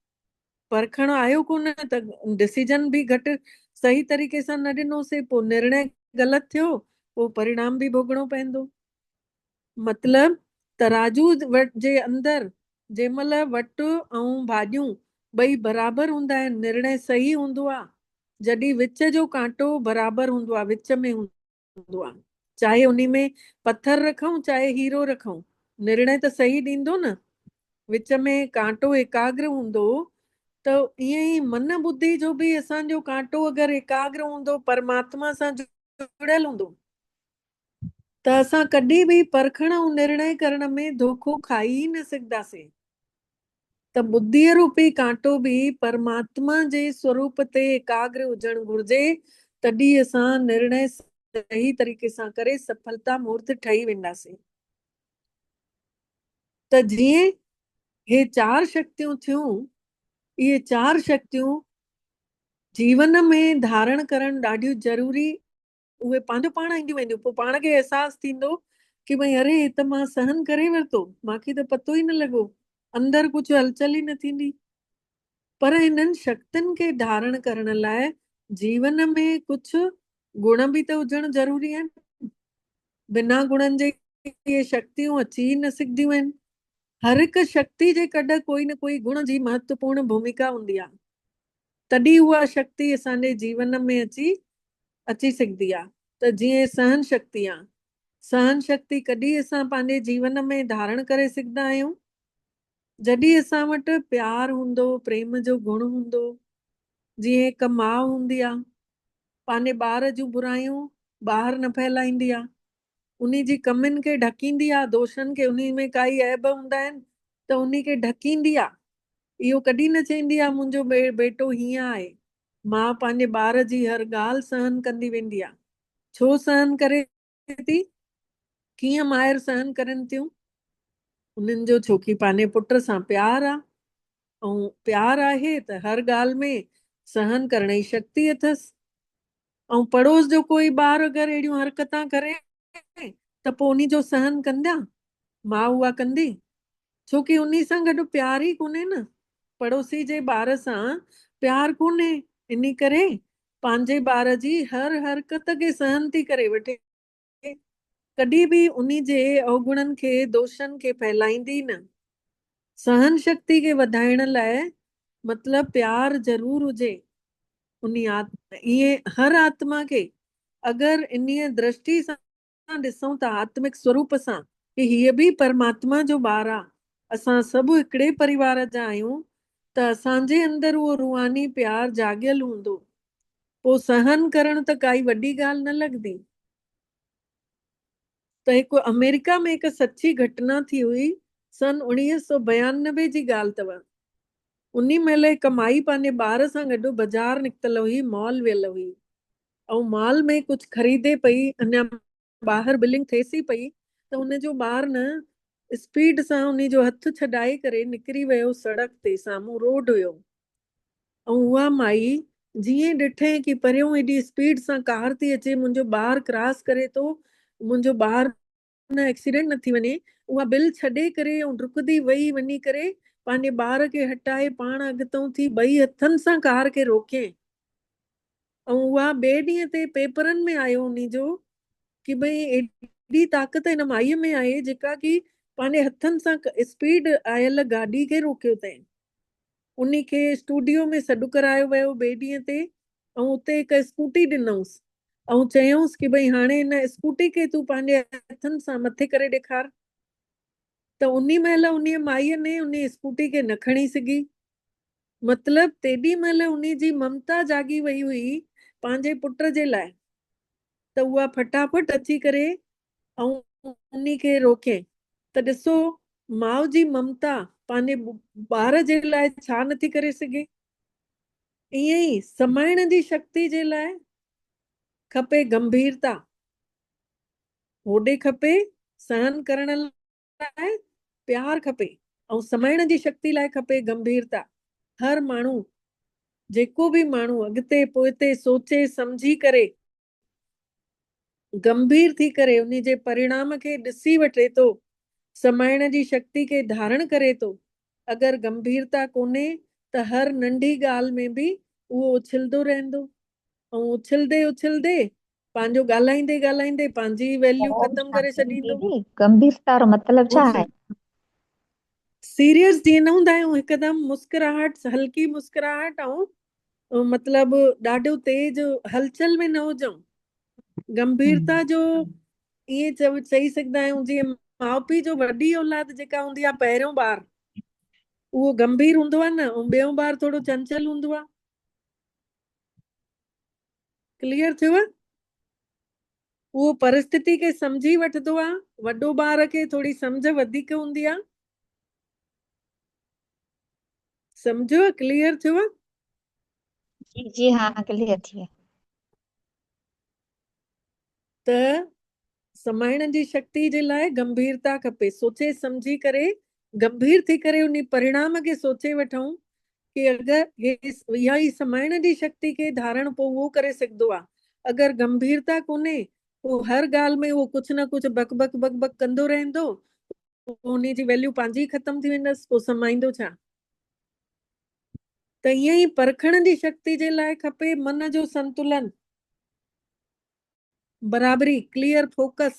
परखण आयो कोन त डिसीजन बि घटि सही तरीक़े सां न ॾिनोसीं, पोइ निर्णय ग़लति थियो, पोइ परिणाम बि भोगणो पवंदो। मतलब तराजू जे अंदरि जंहिंमहिल वटि ऐं भाॼियूं ॿई बराबरि हूंदा आहिनि, निर्णय सही हूंदो आहे। जॾहिं विच जो कांटो बराबरि हूंदो आहे, विच में हूंदो आहे, चाहे उन में पत्थर रखूं चाहे हीरो रखूं, निर्णय त सही ॾींदो न। विच में कांटो एकाग्र हूंदो त ईअं ई मन बुद्धि जो बि असांजो कांटो अगरि एकाग्र हूंदो, परमात्मा सां जुड़ियल हूंदो, त असां कॾहिं बि परखण ऐं निर्णय करण में धोखो खाई ही न सघंदासीं। त बुद्धीअ रूपी कांटो बि परमात्मा जे स्वरूप ते एकाग्र हुजणु घुर्जे, तॾहिं असां निर्णय सही तरीक़े सां करे सफलता मूर्त ठही वेंदासीं। त जीअं हे 4 शक्तियूं थियूं, इहे 4 शक्तियूं जीवन में धारण करणु ॾाढियूं ज़रूरी, उहे पंहिंजो पाण ईंदियूं वेंदियूं। पोइ पाण खे अहसासु थींदो कि भई अरे हे त मां सहन करे वरितो, मूंखे त पतो ई न लॻो, अंदरि कुझु हलचल ई न थींदी। पर हिननि शक्तियुनि खे धारण करण लाइ जीवन में कुझु गुण बि त हुजणु ज़रूरी आहिनि। बिना गुणनि जे इहे शक्तियूं अची न सघंदियूं आहिनि। हर हिकु शक्ति जे कॾ कोई न कोई गुण जी महत्वपूर्ण भूमिका हूंदी आहे, तॾहिं उहा शक्ति असांजे जीवन में अची सघंदी आहे। त जीअं सहन शक्ति आहे, सहन शक्ति कॾहिं असां पंहिंजे जीवन में धारण करे सघंदा आहियूं जॾहिं असां वटि प्यार हूंदो, प्रेम जो गुण हूंदो। जीअं हिकु माउ हूंदी आहे, पंहिंजे ॿार जूं बुराइयूं ॿाहिरि न फैलाईंदी आहे, उन जी कमियुनि खे ढकींदी आहे, दोषनि खे, उन में काई ऐब हूंदा आहिनि त उन खे ढकींदी आहे। इहो कॾहिं न चवंदी आहे मुंहिंजो बेटो हीअं आहे। मां पंहिंजे ॿार जी हर ॻाल्हि सहन कंदी वेंदी आहे। छो सहन करे थी? कीअं माहिर सहन करनि थियूं? उन्हनि जो छोकी पंहिंजे पुट सां प्यार आहे, ऐं प्यार आहे त हर ॻाल्हि में सहन करण जी शक्ति अथसि। ऐं पड़ोस जो कोई ॿार अगरि अहिड़ियूं हरकतां करे त पोइ उन जो सहन कंदा? मां उहा कंदी? छोकी उन सां गॾु प्यार ई कोन्हे न, पड़ोसी जे ॿार सां प्यार कोन्हे, इन करे पंहिंजे ॿार जी हर हरकत खे सहन थी करे वठे, कॾहिं बि उन जे अवगुणनि खे, दोषनि खे फैलाईंदी न। सहन शक्ति खे वधाइण लाइ मतलब प्यार ज़रूर हुजे उन आत्मा। इहे हर आत्मा खे अगरि इन दृष्टि सां ॾिसूं था, आत्मिक स्वरूप सां, कि हीअ बि परमात्मा जो ॿार आहे, असां सभु हिकिड़े परिवार जा आहियूं, त असांजे अंदरि उहो रूहानी प्यार जाॻियल हूंदो, पोइ सहन करण त काई वॾी ॻाल्हि न लॻंदी। त हिकु अमेरिका में हिकु सची घटना थी हुई, सन 1992 जी ॻाल्हि अथव। उन महिल हिकु माई पंहिंजे ॿार सां गॾु बाज़ारि निकितल हुई, मॉल वियल हुई, ऐं मॉल में कुझु ख़रीदे पई, अञा ॿाहिरि बिलिंग थिएसि पई त हुनजो ॿार न स्पीड सां उन जो हथु छॾाए करे निकिरी वियो सड़क ते, साम्हूं रोड हुयो। ऐं उहा माई जीअं ॾिठे कि परियों एॾी स्पीड सां कार थी अचे, मुंहिंजो ॿार क्रॉस करे थो, मुंहिंजो ॿार न एक्सीडेंट न थी वञे, उहा बिल छॾे करे ऐं डुकंदी वई वञी करे पंहिंजे ॿार खे हटाए पाण अॻितो थी ॿई हथनि सां कार खे रोके। ऐं उहा ॿिए ॾींहं ते पेपरनि में आयो उन जो कि भई एॾी ताक़त हिन माईअ में आहे जेका कि पंहिंजे हथनि सां स्पीड आयल गाॾी खे रोकियो अथई। उन खे स्टूडियो में सॾु करायो वियो ॿिए ॾींहं ते, ऐं उते हिकु स्कूटी ॾिनऊंसि ऐं चयऊंसि कि भई हाणे हिन स्कूटी खे तूं पंहिंजे हथनि सां मथे करे ॾेखार। त उन महिल उन माईअ ने उन स्कूटी खे न खणी सघी। मतलब तेॾी महिल उन जी ममता जागी वई हुई पंहिंजे पुट जे लाइ, त उहा फटाफट अची करे ऐं उन खे रोके। त ॾिसो माउ जी ममता पंहिंजे ॿार जे लाइ छा नथी करे सघे। ईअं ई समाइण जी शक्ति जे लाइ खपे गंभीरता, होॾे खपे सहन करण लाइ प्यार खपे, ऐं समाइण जी शक्ति लाइ खपे गंभीरता। हर माण्हू, जेको बि माण्हू अॻिते पोइते सोचे सम्झी करे गंभीर थी करे उन जे परिणाम खे ॾिसी वठे थो, समाइण जी शक्ति खे धारण करे थो। अगरि गंभीरता कोन्हे त हर नंढी ॻाल्हि में बि उहो उछलंदो रहंदो, ऐं उछलंदे उछलंदे पंहिंजो ॻाल्हाईंदे ॻाल्हाईंदे पंहिंजी वैल्यू ओम ख़तम करे शांति छॾींदो। दीदी, गंभीरता रो मतलब छा है? सीरियस जीअं न हूंदा आहियूं, हिकदमि मुस्कुराहट, हल्की मुस्कुराहट, ऐं मतिलबु ॾाढो तेज हलचल में न हुजऊं। गंभीरता जो ईअं चई सघंदा आहियूं जीअं माउ पीउ जो वॾी औलाद जेका हूंदी आहे, पहिरियों ॿार उहो गंभीर हूंदो आहे न, ऐं ॿियों ॿार थोरो चंचल हूंदो आहे। क्लियर थियव? उहो परिस्थिति खे सम्झी वठंदो आहे, वॾो ॿार खे थोरी सम्झ वधीक हूंदी आहे। सम्झो? क्लियर थियव? जी जी हाँ क्लियर थी है। त समाइण जी शक्ति जे लाइ गंभीरता खपे। सोचे सम्झी करे गंभीर थी करे उन परिणाम खे सोचे वठूं कि अगरि इहा ई समाइण जी शक्ति खे धारण पोइ उहो करे सघंदो आहे। अगरि गंभीरता कोन्हे, पोइ हर ॻाल्हि में उहो कुझु न कुझु बक बक बक बक कंदो रहंदो, उन जी वैल्यू पंहिंजी ख़तम थी वेंदसि, पोइ समाईंदो छा? त ईअं ई परखण जी शक्ति जे लाइ खपे मन जो संतुलन, बराबरी, क्लियर फोकस।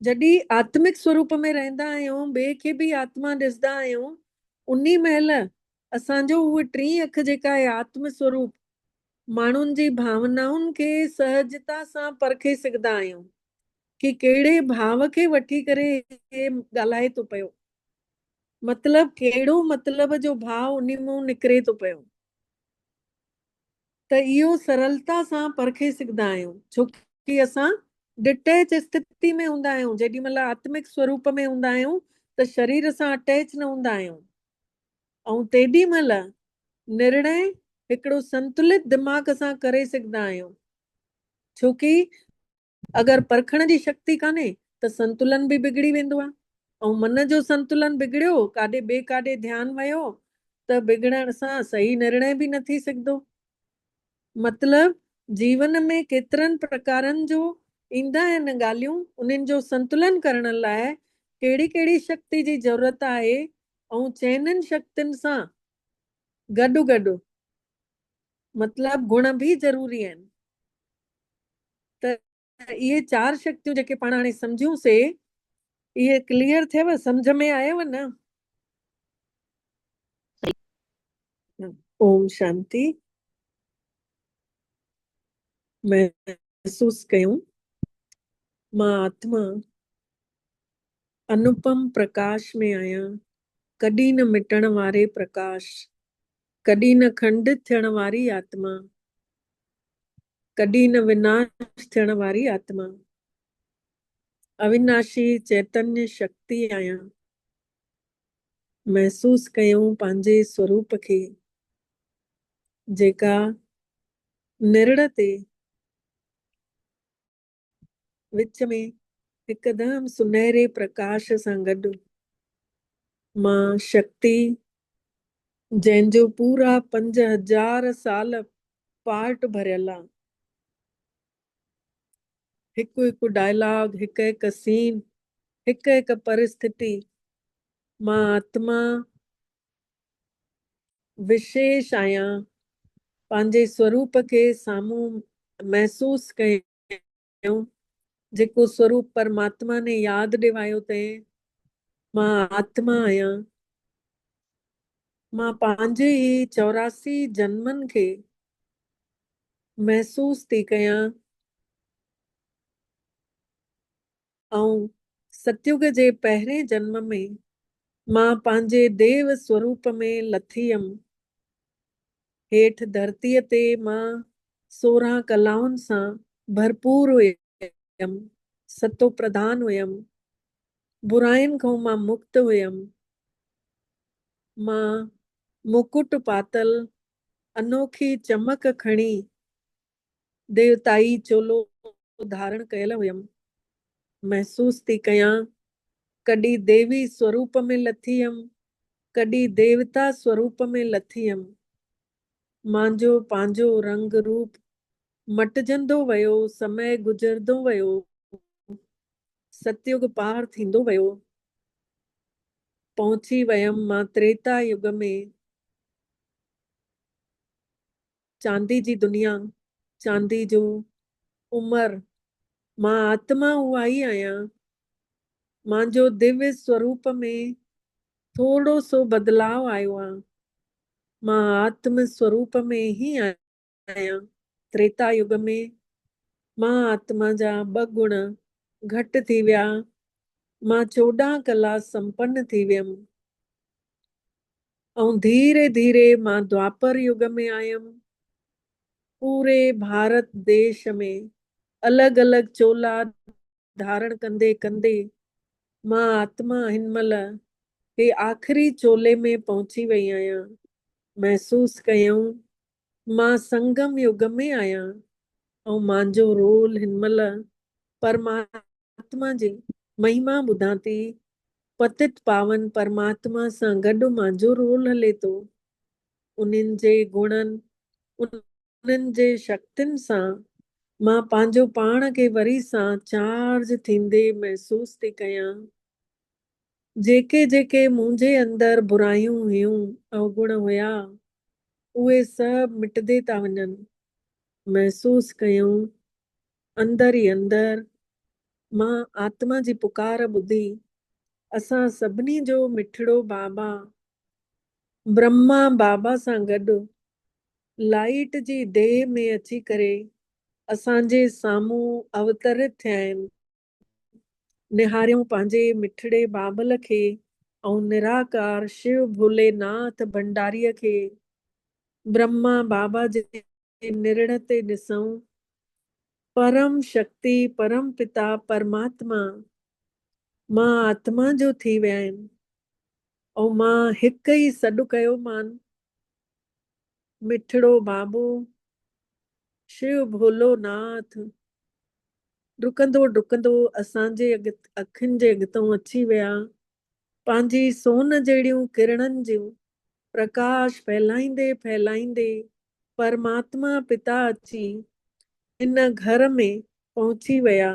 जॾहिं आत्मिक स्वरूप में रहंदा आहियूं, ॿिए खे बि आत्मा ॾिसंदा आहियूं, उन्ही महिल असांजो उहो टीं अख जेका आहे आत्म स्वरूप, माण्हुनि जी भावनाउनि खे सहजता सां परखे सघंदा आहियूं कि कहिड़े भाव खे वठी करे हे ॻाल्हाए थो पियो, मतिलब कहिड़ो मतलब जो भाव उन मां निकिरे थो पियो। त इहो सरलता सां परखे सघंदा आहियूं, छो कि असां डिटैच स्थिति में हूंदा आहियूं। जेॾी महिल आत्मिक स्वरूप में हूंदा आहियूं त शरीर सां अटैच न हूंदा आहियूं, ऐं तेॾी महिल निर्णय हिकिड़ो संतुलित दिमाग़ सां करे सघंदा आहियूं। छो कि अगरि परखण जी शक्ति कान्हे त संतुलन बि बिगड़ी वेंदो आहे, ऐं मन जो संतुलन बिगड़ियो, काॾे ॿिए काॾे ध्यानु वियो त बिगड़ण सां सही निर्णय बि न थी सघंदो। मतलब जीवन में केतिरनि प्रकारनि जो ईंदा आहिनि ॻाल्हियूं, उन्हनि जो संतुलन करण लाइ कहिड़ी कहिड़ी शक्ति जी ज़रूरत आहे, ऐं चइनिनि शक्तियुनि सां गॾु गॾु मतलब गुण बि ज़रूरी आहिनि। त इहे 4 शक्तियूं जेके पाण हाणे सम्झूंसीं, इहे क्लियर थियव, सम्झ में आयव न? ओम शांति। महसूस कयूं मां आत्मा अनुपम प्रकाश में आहियां, कॾहिं न मिटण वारे प्रकाश, कॾहिं न खंडित थियण वारी आत्मा, कॾहिं न विनाश थियण वारी आत्मा, अविनाशी चैतन्य शक्ति आहियां। महसूस कयूं पंहिंजे स्वरूप खे, जेका निरड़ ते विच में हिकदमि सुनहरे प्रकाश सां गॾु मां शक्ति, जंहिंजो पूरा 5000 साल पार्ट भरियल आहे, हिकु हिकु डायलॉग, हिकु हिकु सीन, हिकु हिकु परिस्थिति, मां आत्मा विशेष आहियां। पंहिंजे स्वरूप खे साम्हूं महसूस कयूं, जेको स्वरूप परमात्मा ने यादि ॾिवायो अथई, मां आत्मा आहियां। मां पंहिंजे ई 84 जन्मनि खे महसूस थी कयां, ऐं सतयुग जे पहिरें जन्म में मां पंहिंजे देव स्वरूप में लथी हुयमि। हेठि धरतीअ ते मां 16 कलाउनि सां भरपूर हुयमि, सतो प्रधान हुयमि, बुराइनि खां मां मुक्त हुयमि। मां मुकुट पातल अनोखी चमक खणी देवताई चोलो धारण कयल हुयमि। महसूस थी कयां कॾहिं देवी स्वरूप में लथी हुयमि, कॾहिं देवता स्वरूप में लथी हुयमि। मुंहिंजो पंहिंजो रंग रूप मटिजंदो वियो, समय गुज़रंदो वियो, सतयुग पार थींदो वियो। पहुची वयमि मां त्रेता युग में, चांदी जी दुनिया, चांदी जो उमर। मां आत्मा उहा ई आहियां। मुंहिंजो दिव्य स्वरूप में थोड़ो सो बदलाव आयो आहे। मां आत्म स्वरूप में ही आहियां। त्रेता युग में मां आत्मा जा 2 गुण घटि थी विया। मां 14 कला संपन्न थी वियमि। ऐं धीरे धीरे मां द्वापर युग में आयमि। पूरे भारत देश में अलॻि अलॻि चोला धारण कंदे कंदे मां आत्मा हिन महिल हे आख़िरी चोले में पहुची वई आहियां। महसूस कयूं मां संगम युग में आहियां ऐं मुंहिंजो रोल हिन महिल परमात्मा जी महिमा ॿुधां थी। पतित पावन परमात्मा सां गॾु मुंहिंजो रोल हले थो। उन्हनि जे गुणनि, उन्हनि जे शक्तियुनि सां मां पंहिंजो पाण खे वरी सां चार्ज थींदे महसूस थी कयां। जेके जेके मुंहिंजे अंदरि बुराइयूं हुयूं, अवगुण हुया, उहे सभु मिटदे था वञनि। महसूस कयूं अंदर ई अंदर मां आत्मा जी पुकार ॿुधी असां सभिनी जो मिठड़ो बाबा ब्रह्मा बाबा सां गॾु लाइट जी देह में अची करे असांजे साम्हूं अवतरित थिया आहिनि। निहारियूं पंहिंजे मिठड़े बाबल खे ऐं निराकार शिव भोलेनाथ भंडारीअ खे। ब्रह्मा बाबा जे निर्ण ते ॾिसूं परम शक्ति परम पिता परमात्मा मां आत्मा जो थी विया आहिनि ऐं मां हिकु ई सॾु कयो मान मिठड़ो बाबू शिव भोलोनाथ डुकंदो डुकंदो असांजे अखियुनि जे अॻितां अची विया। पंहिंजी सोन जहिड़ियूं किरणनि जूं प्रकाश फैलाईंदे फैलाईंदे परमात्मा पिता अची इन घर में पहुची विया।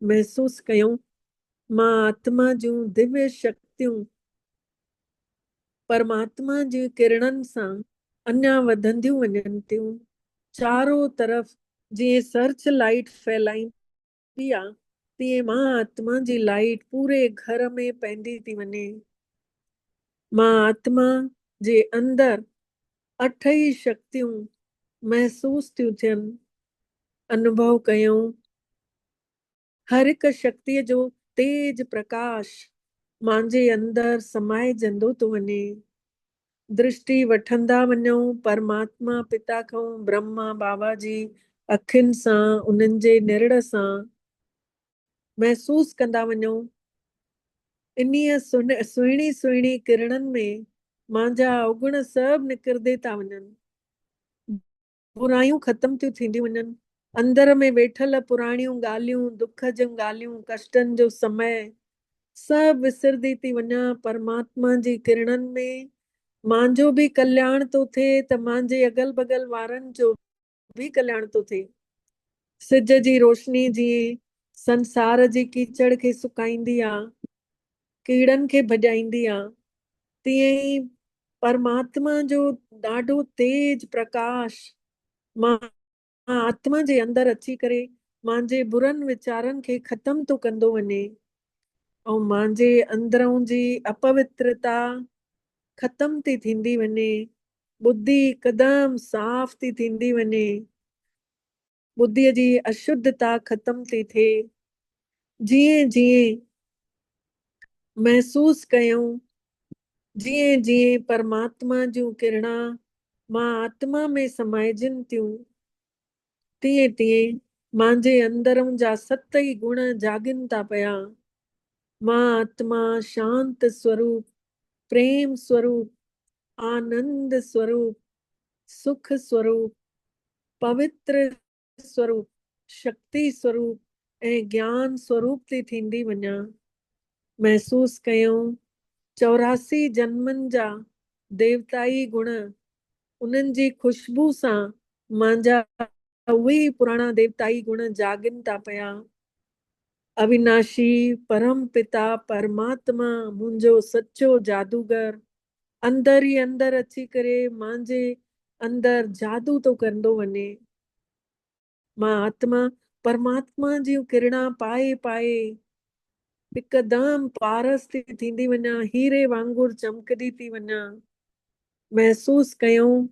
महसूस कयूं मां आत्मा जूं दिव्य शक्तियूं परमात्मा जी किरणनि सां अञा वधंदियूं वञनि थियूं। चारों तरफ़ जीअं सर्च लाइट फैलाईंदी आहे, तीअं मां आत्मा जी लाइट पूरे घर में पवंदी थी वञे। मां आत्मा जे अंदरि 8 ई शक्तियूं महसूस थियूं थियनि। अनुभव कयूं हर हिकु शक्तिअ जो तेज प्रकाश मुंहिंजे अंदरि समाइजंदो थो वञे। दृष्टि वठंदा वञूं परमात्मा पिता खां, ब्रह्मा बाबा जी अखियुनि सां, उन्हनि जे निर्ण सां महसूस कंदा वञूं। इन्हीअ सुहिणी सुहिणी किरणनि में मुंहिंजा अवगुण सभु निकिरंदे था वञनि। बुराइयूं ख़तम थियूं थींदियूं वञनि। अंदर में वेठल पुराणियूं ॻाल्हियूं, दुख जूं ॻाल्हियूं, कष्टनि जो समय सभु विसरदी थी वञा। परमात्मा जी किरणनि में मुंहिंजो बि कल्याण थो थिए त मुंहिंजे अगल बगल वारनि जो बि कल्याण थो थिए। सिज जी रोशनी जीअं संसार जी कीचड़ खे सुकाईंदी आहे, कीड़नि खे भॼाईंदी आहे, तीअं ई परमात्मा जो ॾाढो तेज प्रकाश मां आत्मा जे अंदरि अची करे मुंहिंजे बुरनि वीचारनि खे ख़तम थो कंदो वञे ऐं मुंहिंजे अंदरूं जी अपवित्रता ख़तम थी थींदी वञे। बुद्धि हिकदमि साफ़ थी थींदी वञे। बुद्धीअ जी अशुद्धता ख़तम थी थिए। जीअं जीअं महसूस कयूं, जीअं जीअं परमात्मा जूं किरणा मां आत्मा में समाइजनि थियूं, तीअं तीअं मुंहिंजे अंदरूं जा 7 ई गुण जाॻनि था पिया। मां आत्मा शांत स्वरूप, प्रेम स्वरूप, आनंद स्वरूप, सुख स्वरूप, पवित्र स्वरूप, शक्ति स्वरूप ऐं ज्ञान स्वरूप थी थींदी वञा। महसूस कयूं 84 जन्मनि जा देवताई गुण, उन्हनि जी खुशबू सां मुंहिंजा उहे ई पुराणा देवताई गुण जागनि था पिया। अविनाशी परम पिता परमात्मा मुंहिंजो सच्चो जादूगर अंदर ई अंदर अची करे मुंहिंजे अंदर जादू तो कंदो वञे। मां आत्मा परमात्मा जी किरणा पाए पाए हिकदम पारस थी थींदी वञा, हीरे वांगुर चमकदी थी वञा। महसूस कयूं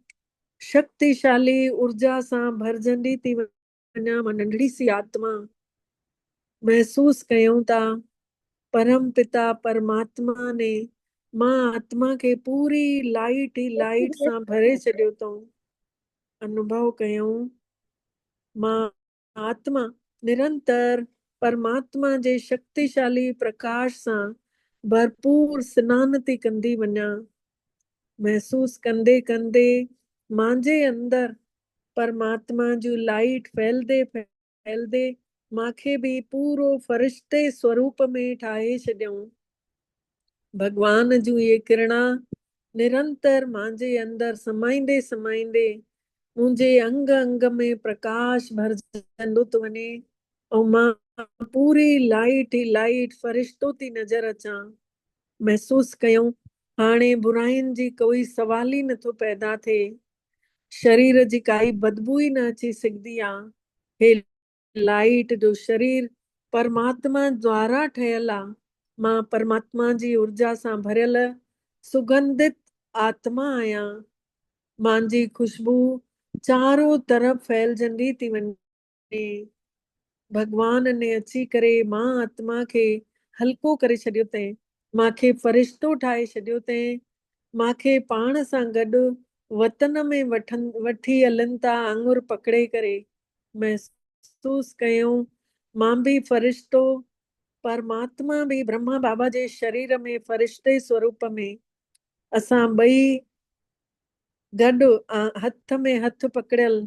शक्तिशाली ऊर्जा सां भरजंदी थी वञा मां नंढड़ी सी आत्मा। महसूस कयूं था परम पिता परमात्मा ने मां आत्मा के पूरी लाइट ई लाइट सां भरे छॾियो अथऊं। अनुभव कयूं मां आत्मा निरंतर परमात्मा जे शक्तिशाली प्रकाश सां भरपूर सनान थी कंदी वञा। महसूस कंदे कंदे मुंहिंजे अंदर परमात्मा जी लाइट फैलदे फैलदे मांखे बि पूरो फरिश्ते स्वरूप में ठाहे छॾियऊं। भगवान जूं इहे किरणा निरंतर मुंहिंजे अंदर समाईंदे समाईंदे मुंहिंजे अंग अंग में प्रकाश भरजंदो थो वञे ऐं मां पूरी लाइट ई लाइट फरिश्तो थी नज़र अचां। महसूस कयूं हाणे बुराइनि जी कोई सवाल ई नथो पैदा थिए। शरीर जी काई बदबू ई न अची सघंदी आहे। हे लाइट जो शरीर परमात्मा द्वारा ठहियल आहे। मां परमात्मा जी ऊर्जा सां भरियल सुगंधित आत्मा आहियां। मुंहिंजी खुशबू चारो तरफ़ फैलजंदी थी वञे। भगवान ने अची करे मां आत्मा खे हल्को करे छॾियो अथई, मांखे फरिश्तो ठाहे छॾियो अथई। मांखे पाण सां गॾु वतन में वठी हलनि था आंगुर पकड़े करे। महसूस कयूं मां बि फरिश्तो परमात्मा बि ब्रह्मा बाबा जे शरीर में फरिश्ते स्वरूप में असां ॿई गॾु हथ में हथ पकड़ियल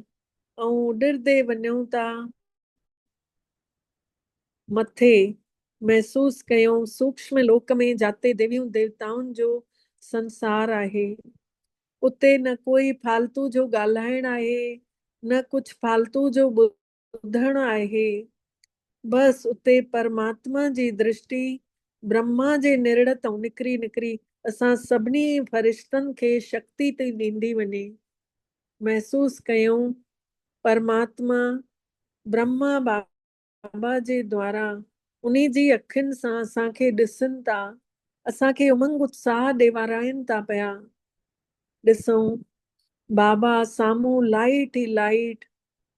ऐं उॾिरदे वञूं था मथे। महसूस कयूं सूक्ष्म लोक में जाते देवियूं देवताउनि जो संसार आहे। उते न कोई फालतू जो ॻाल्हाइण आहे, न कुछ फालतू जो ॿुधण आहे। बस उते परमात्मा जी दृष्टि ब्रह्मा जे निरड़ तां निकिरी निकिरी असां सभिनी फरिश्तनि खे शक्ति थी ॾींदी वञे। महसूस कयूं परमात्मा ब्रह्मा बाबा जे द्वारा उन्ही जी अखियुनि सां असांखे ॾिसनि था, असांखे उमंग उत्साह ॾेवाराइनि था पिया। ॾिसूं बाबा साम्हूं लाइट ई लाइट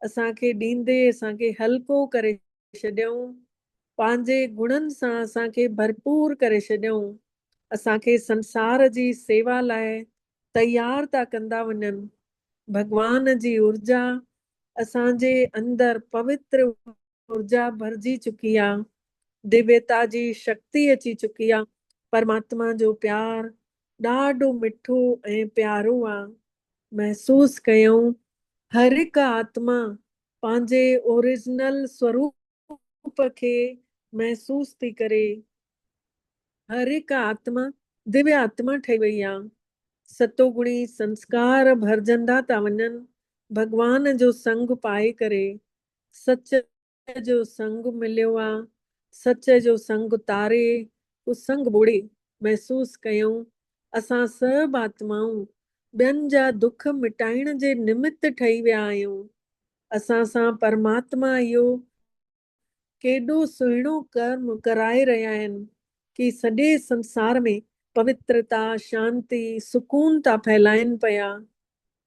असांखे ॾींदे असांखे हल्को करे छॾियऊं, पंहिंजे गुणनि सां असांखे भरपूर करे छॾियऊं। असांखे संसार जी सेवा लाइ तयार था कंदा वञनि। भगवान जी ऊर्जा असांजे अंदर पवित्र ऊर्जा भरजी चुकी आहे। दिव्यता जी शक्ति अची चुकी आहे। परमात्मा जो प्यार ॾाढो मिठो ऐं प्यारो आहे। महसूस कयूं हर हिकु आत्मा पंहिंजे ओरिजिनल स्वरूप खे महसूस थी करे। हर हिकु आत्मा दिव्य आत्मा ठही वई आहे। सतोगुणी संस्कार भरजंदा था वञनि भगवान जो संग पाए करे। सच जो संग मिलियो आहे, सच जो संग तारे उहो संग ॿोड़े। महसूस कयूं असां सभु आत्माऊं ॿियनि जा दुख मिटाइण जे निमित्त ठही विया आहियूं। असां सां परमात्मा इहो केॾो सुहिणो कर्म कराए रहिया आहिनि कि सॼे संसार में पवित्रता शांती सुकून था फैलाइनि पिया।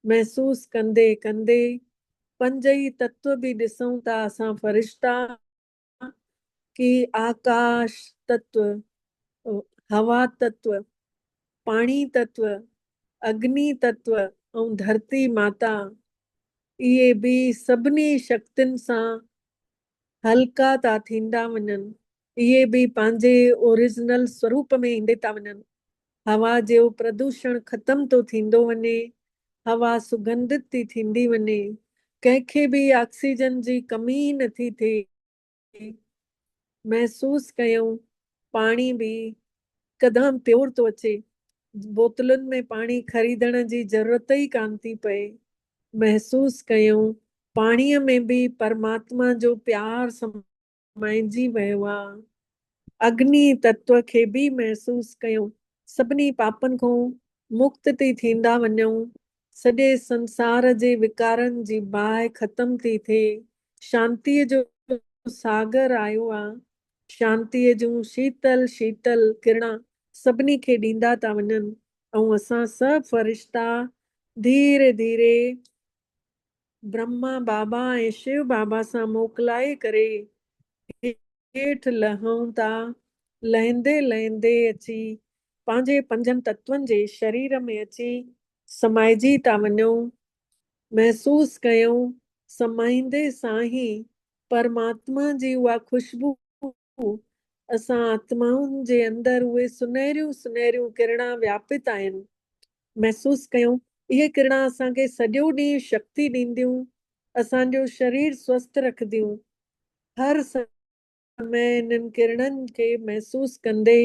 महसूस कंदे कंदे पंज ई तत्व बि ॾिसूं था असां फरिश्ता कि आकाश तत्व, हवा तत्व, पाणी तत्व, अग्नि तत्व ऐं धरती माता इहे बि सभिनी शक्तियुनि सां हल्का था थींदा वञनि। इहे बि पंहिंजे ओरिजिनल स्वरूप में ईंदे था वञनि। हवा जो प्रदूषण ख़तम थो थींदो वञे, हवा सुगंधित थी थींदी वञे, कंहिंखे बि ऑक्सीजन जी कमी नथी थिए। महसूस कयूं पाणी बि कदम प्योर थो अचे। बोतलुनि में पाणी ख़रीदण जी ज़रूरत ई कान थी पए। महसूस कयूं पाणीअ में बि परमात्मा जो प्यार समाइजी वियो आहे। अग्नि तत्व खे बि महसूस कयूं। सभिनी पापनि खां मुक्त थी थींदा वञूं। सॼे संसार जे विकारनि जी बाहि ख़तम थी थिए। शांतीअ जो सागर आयो आहे। शांतीअ जूं शीतल शीतल किरणां सभिनी खे ॾींदा था वञनि। ऐं असां सभु फरिश्ता धीरे धीरे ब्रह्मा बाबा ऐं शिव बाबा सां मोकिलाए करे हेठि लहूं था। लहंदे लहंदे अची पंहिंजे पंजनि तत्वनि जे शरीर में अची समाइजी था वञूं। महसूस कयूं समाईंदे सां ई परमात्मा जी उहा खुशबू असां आत्माउनि जे अंदरि उहे सुनहरियूं सुनहरियूं किरणां व्यापित आहिनि। महसूस कयूं इहे किरणां असांखे सॼो ॾींहुं शक्ति ॾींदियूं। असांजो शरीर स्वस्थ रखंदियूं। हर समय इन्हनि किरणनि खे महसूस कंदे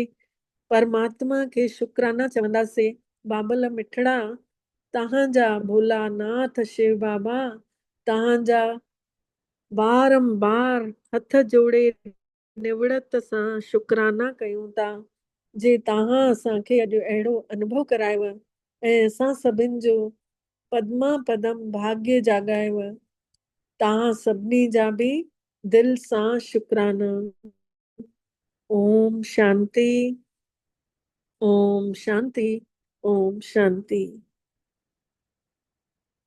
परमात्मा खे शुक्राना चवंदासीं। बाबल मिठड़ा तव्हांजा भोलानाथ शिव बाबा तव्हांजा बारंबार हथ जोड़े निवड़त सां शुक्राना कयूं था जे तव्हां असांखे अॼु अहिड़ो अनुभव करायव ऐं असां सभिनि जो पद्मा पदम भाग्य जाॻायव। तव्हां सभिनी जा बि दिलि सां शुक्राना। ओम शांति। ओम शांति। ओम शांति।